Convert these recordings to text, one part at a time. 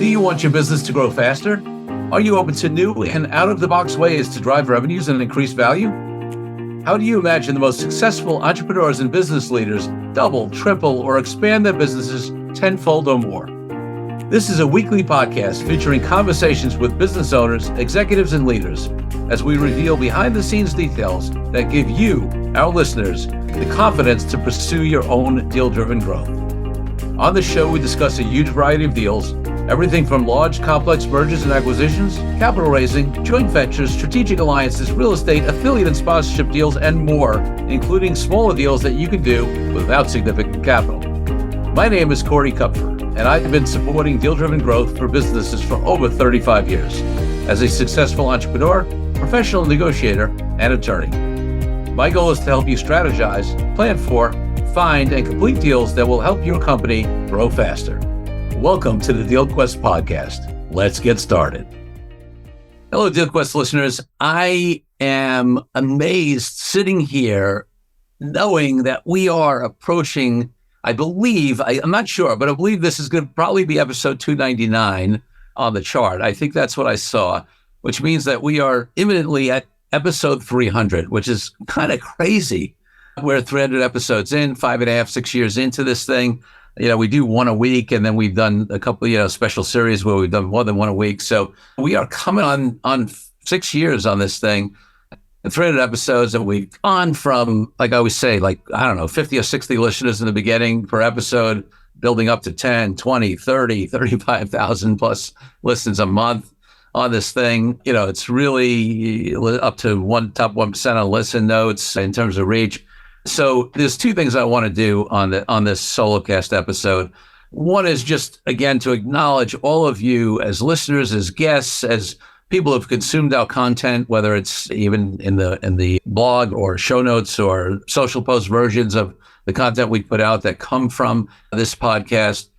Do you want your business to grow faster? Are you open to new and out-of-the-box ways to drive revenues and increase value? How do you imagine the most successful entrepreneurs and business leaders double, triple, or expand their businesses tenfold or more? This is a weekly podcast featuring conversations with business owners, executives, and leaders as we reveal behind-the-scenes details that give you, our listeners, the confidence to pursue your own deal-driven growth. On the show, we discuss a huge variety of deals, everything from large, complex mergers and acquisitions, capital raising, joint ventures, strategic alliances, real estate, affiliate and sponsorship deals, and more, including smaller deals that you can do without significant capital. My name is Kupfer, and I've been supporting deal-driven growth for businesses for over 35 years as a successful entrepreneur, professional negotiator, and attorney. My goal is to help you strategize, plan for, find, and complete deals that will help your company grow faster. Welcome to the DealQuest Podcast. Let's get started. Hello, DealQuest listeners. I am amazed sitting here knowing that we are approaching, I'm not sure, but I believe this is going to probably be episode 299 on the chart. I think that's what I saw, which means that we are imminently at episode 300, which is kind of crazy. We're 300 episodes in, 5.5, 6 years into this thing. We do one a week, and then we've done a couple, special series where we've done more than one a week. So we are coming on 6 years on this thing, and 300 episodes, and we've gone from, like I always say, 50 or 60 listeners in the beginning per episode, building up to 10, 20, 30, 35,000 plus listens a month on this thing. It's really up to top 1% on listen notes in terms of reach. So there's two things I want to do on this solocast episode. One is just, again, to acknowledge all of you as listeners, as guests, as people who have consumed our content, whether it's even in the blog or show notes or social post versions of the content we put out that come from this podcast.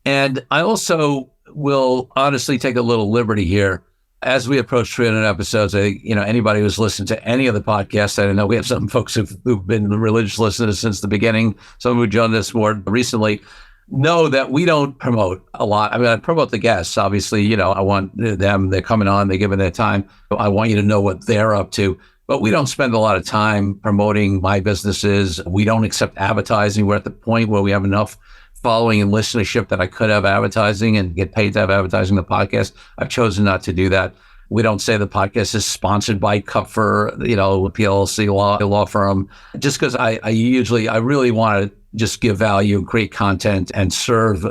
And I also will honestly take a little liberty here. As we approach 300 episodes, anybody who's listened to any of the podcasts, I know we have some folks who've been religious listeners since the beginning, some who joined us more recently, know that we don't promote a lot. I mean, I promote the guests, obviously. I want them, they're coming on, they're giving their time. I want you to know what they're up to. But we don't spend a lot of time promoting my businesses. We don't accept advertising. We're at the point where we have enough following and listenership that I could have advertising and get paid to have advertising in the podcast. I've chosen not to do that. We don't say the podcast is sponsored by Kupfer, PLLC law firm, just because I really want to just give value, create content, and serve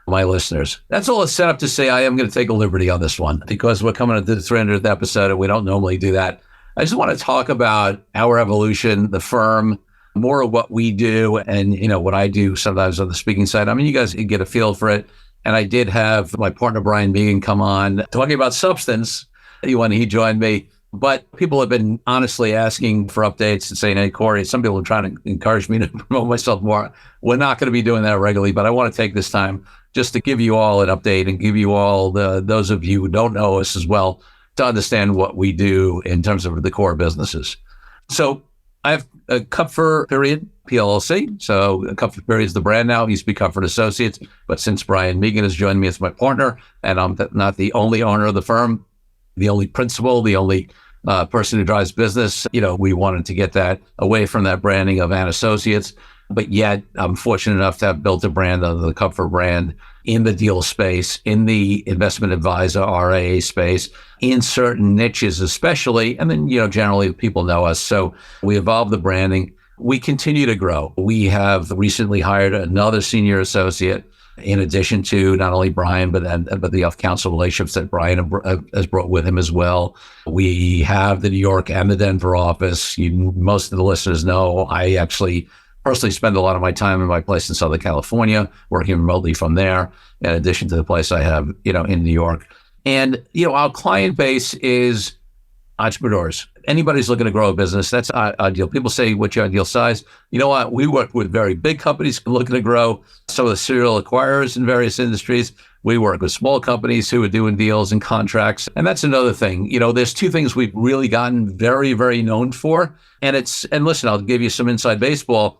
my listeners. That's all it's set up to say. I am going to take a liberty on this one because we're coming to the 300th episode and we don't normally do that. I just want to talk about our evolution, the firm, more of what we do and, what I do sometimes on the speaking side. I mean, you guys get a feel for it. And I did have my partner, Brian Megan, come on talking about substance when he joined me. But people have been honestly asking for updates and saying, hey, Corey, some people are trying to encourage me to promote myself more. We're not going to be doing that regularly, but I want to take this time just to give you all an update and give you all, those of you who don't know us as well, to understand what we do in terms of the core businesses. So I have a Kupfer PLLC. So Kupfer is the brand now. It used to be Kupfer Associates. But since Brian Megan has joined me as my partner, and I'm not the only owner of the firm, the only principal, the only person who drives business, we wanted to get that away from that branding of an Associates. But yet I'm fortunate enough to have built a brand under the Kupfer brand in the deal space, in the investment advisor, RIA space, in certain niches especially. And then, generally people know us. So we evolved the branding. We continue to grow. We have recently hired another senior associate in addition to not only Brian, but the off-council relationships that Brian has brought with him as well. We have the New York and the Denver office. Most of the listeners know I actually personally spend a lot of my time in my place in Southern California, working remotely from there, in addition to the place I have, in New York. And, our client base is entrepreneurs. Anybody's looking to grow a business, that's ideal. People say, what's your ideal size? You know what? We work with very big companies looking to grow. Some of the serial acquirers in various industries. We work with small companies who are doing deals and contracts. And that's another thing. There's two things we've really gotten very, very known for. And listen, I'll give you some inside baseball.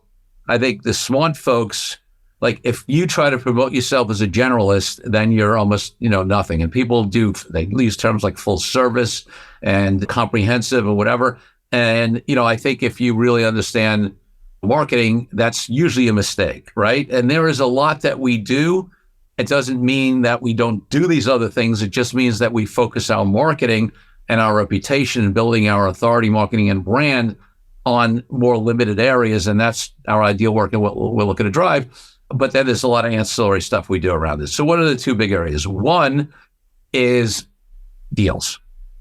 I think the smart folks Like if you try to promote yourself as a generalist, then you're almost, nothing. And people they use terms like full service and comprehensive or whatever. And, I think if you really understand marketing, that's usually a mistake, right? And there is a lot that we do. It doesn't mean that we don't do these other things. It just means that we focus our marketing and our reputation and building our authority, marketing, and brand on more limited areas. And that's our ideal work and what we're looking to drive. But then there's a lot of ancillary stuff we do around this. So what are the two big areas? One is deals.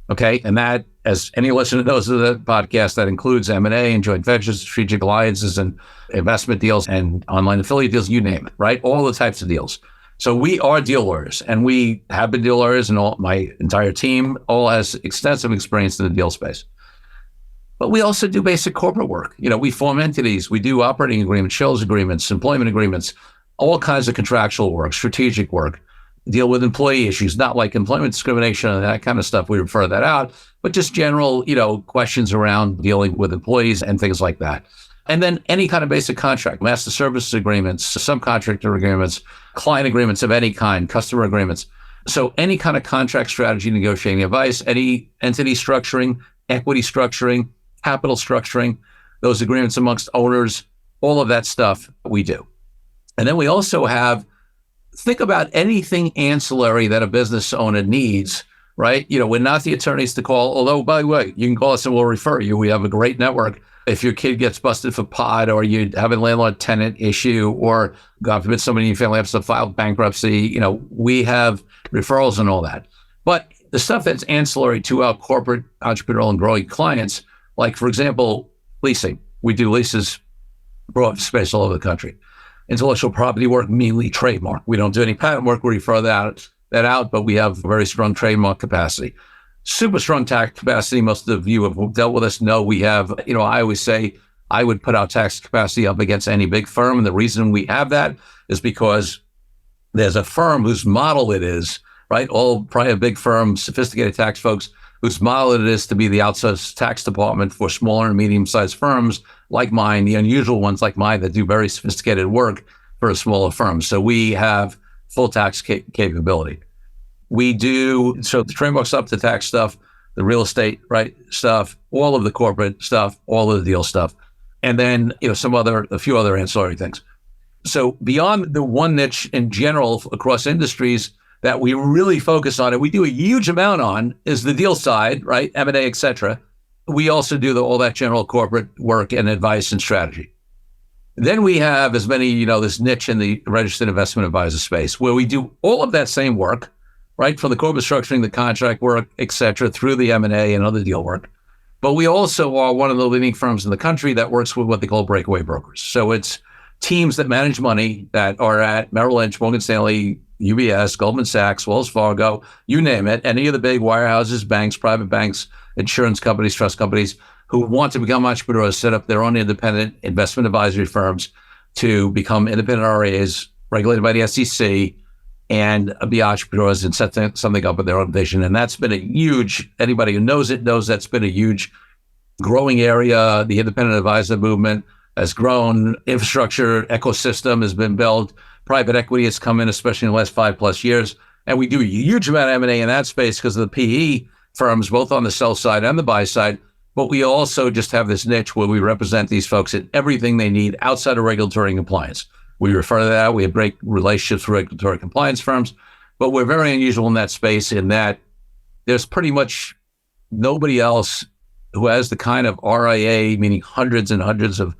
Okay. And that, as any listener knows of the podcast, that includes M&A and joint ventures, strategic alliances and investment deals and online affiliate deals, you name it, right? All the types of deals. So we are deal lawyers, and we have been deal lawyers, and my entire team all has extensive experience in the deal space. But we also do basic corporate work. We form entities, we do operating agreements, sales agreements, employment agreements, all kinds of contractual work, strategic work, deal with employee issues, not like employment discrimination and that kind of stuff. We refer that out, but just general, questions around dealing with employees and things like that. And then any kind of basic contract, master services agreements, subcontractor agreements, client agreements of any kind, customer agreements. So any kind of contract strategy, negotiating advice, any entity structuring, equity structuring, capital structuring, those agreements amongst owners, all of that stuff we do. And then we also think about anything ancillary that a business owner needs, right? We're not the attorneys to call, although, by the way, you can call us and we'll refer you. We have a great network. If your kid gets busted for pot, or you have a landlord-tenant issue, or God forbid somebody in your family has to file bankruptcy, we have referrals and all that. But the stuff that's ancillary to our corporate, entrepreneurial, and growing clients, like, for example, leasing. We do leases for space all over the country. Intellectual property work, mainly trademark. We don't do any patent work. We refer that out, but we have very strong trademark capacity. Super strong tax capacity. Most of you have dealt with us know we have, I always say I would put our tax capacity up against any big firm. And the reason we have that is because there's a firm whose model it is, right? All probably big firms, sophisticated tax folks, whose model it is to be the outsourced tax department for smaller and medium-sized firms like mine, the unusual ones like mine that do very sophisticated work for a smaller firm. So we have full tax capability. We do, so the trademark stuff, the tax stuff, the real estate, right, stuff, all of the corporate stuff, all of the deal stuff, and then, a few other ancillary things. So beyond the one niche in general across industries that we really focus on, and we do a huge amount on, is the deal side, right, M&A, et cetera. We also do all that general corporate work and advice and strategy. Then we have as many, this niche in the registered investment advisor space, where we do all of that same work, right, from the corporate structuring, the contract work, et cetera, through the M&A and other deal work. But we also are one of the leading firms in the country that works with what they call breakaway brokers. So it's teams that manage money that are at Merrill Lynch, Morgan Stanley, UBS, Goldman Sachs, Wells Fargo, you name it, any of the big wirehouses, banks, private banks, insurance companies, trust companies, who want to become entrepreneurs, set up their own independent investment advisory firms to become independent RIAs, regulated by the SEC, and be entrepreneurs and set something up with their own vision. And that's been a huge, anybody who knows it knows that's been a huge growing area. The independent advisor movement has grown, infrastructure ecosystem has been built, private equity has come in, especially in the last 5+ years. And we do a huge amount of M&A in that space because of the PE firms, both on the sell side and the buy side. But we also just have this niche where we represent these folks in everything they need outside of regulatory and compliance. We refer to that. We have great relationships with regulatory compliance firms, but we're very unusual in that space in that there's pretty much nobody else who has the kind of RIA, meaning hundreds and hundreds of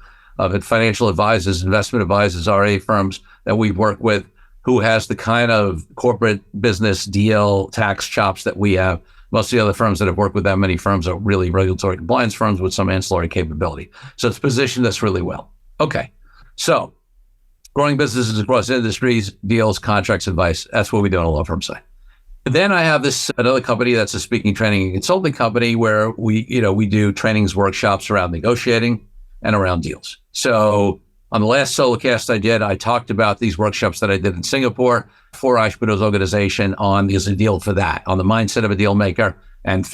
financial advisors, investment advisors, RIA firms that we work with, who has the kind of corporate business deal tax chops that we have. Most of the other firms that have worked with that many firms are really regulatory compliance firms with some ancillary capability. So it's positioned us really well. Okay, so growing businesses across industries, deals, contracts, advice. That's what we do on a law firm side. Then I have another company that's a speaking, training, and consulting company where we do trainings, workshops around negotiating and around deals. So on the last solocast I talked about these workshops that I did in Singapore for Entrepreneurs Organization on there's a deal for that, on the mindset of a deal maker and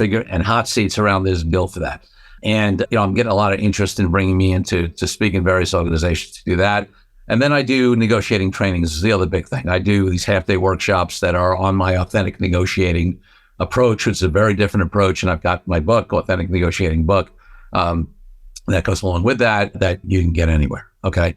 hot seats around there's a deal for that. And I'm getting a lot of interest in bringing me in to speak in various organizations to do that. And then I do negotiating trainings is the other big thing. I do these half-day workshops that are on my authentic negotiating approach, which is a very different approach. And I've got my book, Authentic Negotiating Book, that goes along with that you can get anywhere. Okay.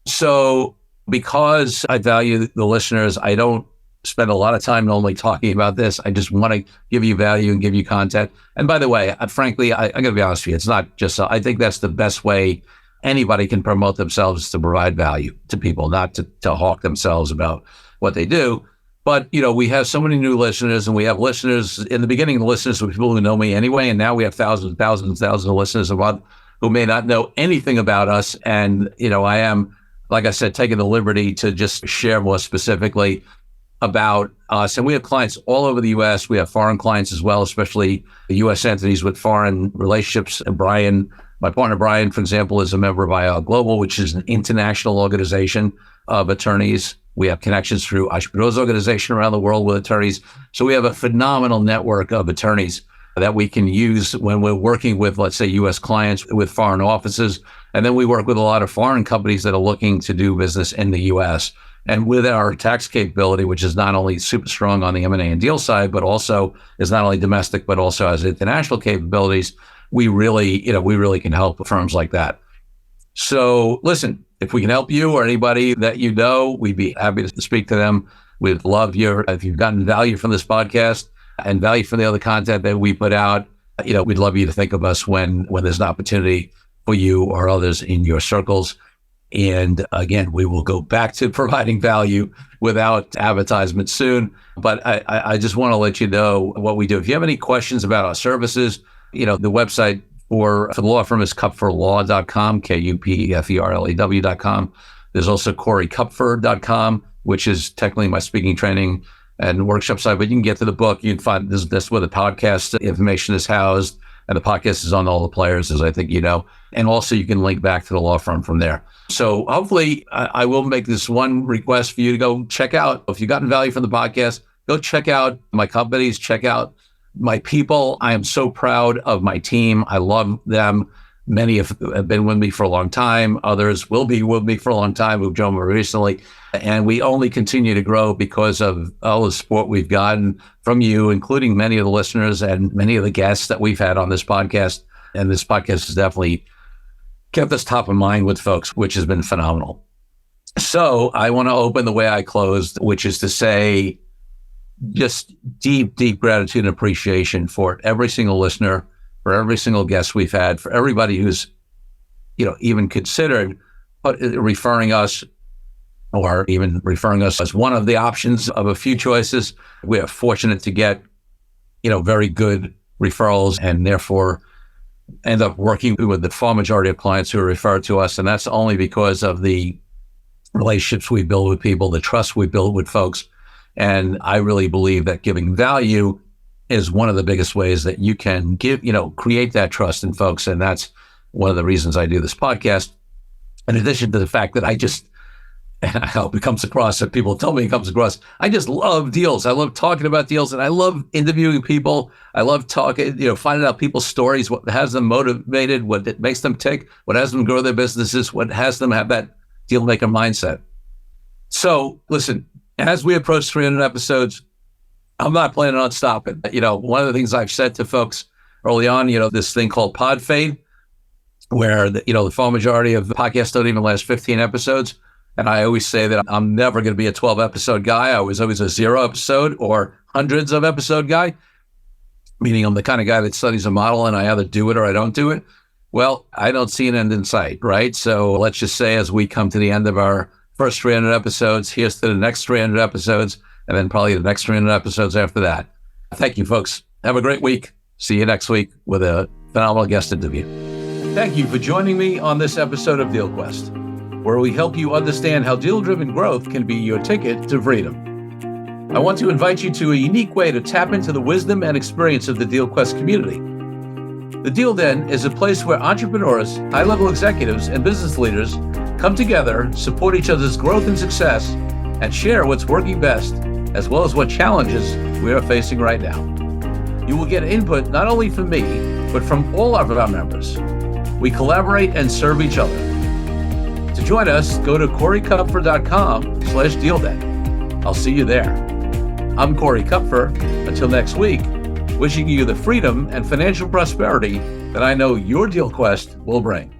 So because I value the listeners, I don't spend a lot of time normally talking about this. I just want to give you value and give you content. And by the way, frankly, I'm going to be honest with you. It's not just, I think that's the best way anybody can promote themselves, to provide value to people, not to hawk themselves about what they do. But, we have so many new listeners, and we have listeners in the beginning, the listeners were people who know me anyway. And now we have thousands of listeners a month who may not know anything about us. And, I am, like I said, taking the liberty to just share more specifically about us. And we have clients all over the U.S. We have foreign clients as well, especially the U.S. entities with foreign relationships. And Brian, my partner Brian, for example, is a member of IL Global, which is an international organization of attorneys. We have connections through Entrepreneurs Organization around the world with attorneys. So we have a phenomenal network of attorneys that we can use when we're working with, let's say, U.S. clients with foreign offices. And then we work with a lot of foreign companies that are looking to do business in the U.S. And with our tax capability, which is not only super strong on the M&A and deal side, but also is not only domestic, but also has international capabilities, we really can help firms like that. So listen, if we can help you or anybody that you know, we'd be happy to speak to them. We'd love if you've gotten value from this podcast and value from the other content that we put out, we'd love you to think of us when there's an opportunity for you or others in your circles. And again, we will go back to providing value without advertisement soon. But I just want to let you know what we do. If you have any questions about our services, the website for the law firm is kupferlaw.com, KUPFERLAW.com. There's also CoreyKupfer.com, which is technically my speaking training and workshop site. But you can get to the book. You can find that's where the podcast information is housed. And the podcast is on all the players, as I think you know. And also you can link back to the law firm from there. So hopefully I will make this one request for you to go check out. If you've gotten value from the podcast, go check out my companies, check out my people. I am so proud of my team. I love them. Many have been with me for a long time. Others will be with me for a long time, who've joined me recently. And we only continue to grow because of all the support we've gotten from you, including many of the listeners and many of the guests that we've had on this podcast. And this podcast has definitely kept us top of mind with folks, which has been phenomenal. So I want to open the way I closed, which is to say just deep, deep gratitude and appreciation for every single listener, for every single guest we've had, for everybody who's, even considered referring us or even referring us as one of the options of a few choices. We are fortunate to get, very good referrals and therefore end up working with the far majority of clients who are referred to us. And that's only because of the relationships we build with people, the trust we build with folks. And I really believe that giving value is one of the biggest ways that you can create that trust in folks. And that's one of the reasons I do this podcast. In addition to the fact that I hope it comes across, that people tell me it comes across, I just love deals. I love talking about deals, and I love interviewing people. I love talking, finding out people's stories, what has them motivated, what makes them tick, what has them grow their businesses, what has them have that deal maker mindset. So listen, as we approach 300 episodes, I'm not planning on stopping. One of the things I've said to folks early on, this thing called pod fade, where the far majority of podcasts don't even last 15 episodes. And I always say that I'm never going to be a 12 episode guy. I was always a 0 episode or hundreds of episode guy, meaning I'm the kind of guy that studies a model and I either do it or I don't do it. Well, I don't see an end in sight, right? So let's just say as we come to the end of our first 300 episodes, here's to the next 300 episodes, and then probably the next 300 episodes after that. Thank you, folks. Have a great week. See you next week with a phenomenal guest interview. Thank you for joining me on this episode of DealQuest, where we help you understand how deal-driven growth can be your ticket to freedom. I want to invite you to a unique way to tap into the wisdom and experience of the DealQuest community. The Deal Den is a place where entrepreneurs, high-level executives, and business leaders come together, support each other's growth and success, and share what's working best, as well as what challenges we are facing right now. You will get input not only from me, but from all of our members. We collaborate and serve each other. To join us, go to corykupfer.com/dealdeck. I'll see you there. I'm Corey Kupfer. Until next week, wishing you the freedom and financial prosperity that I know your DealQuest will bring.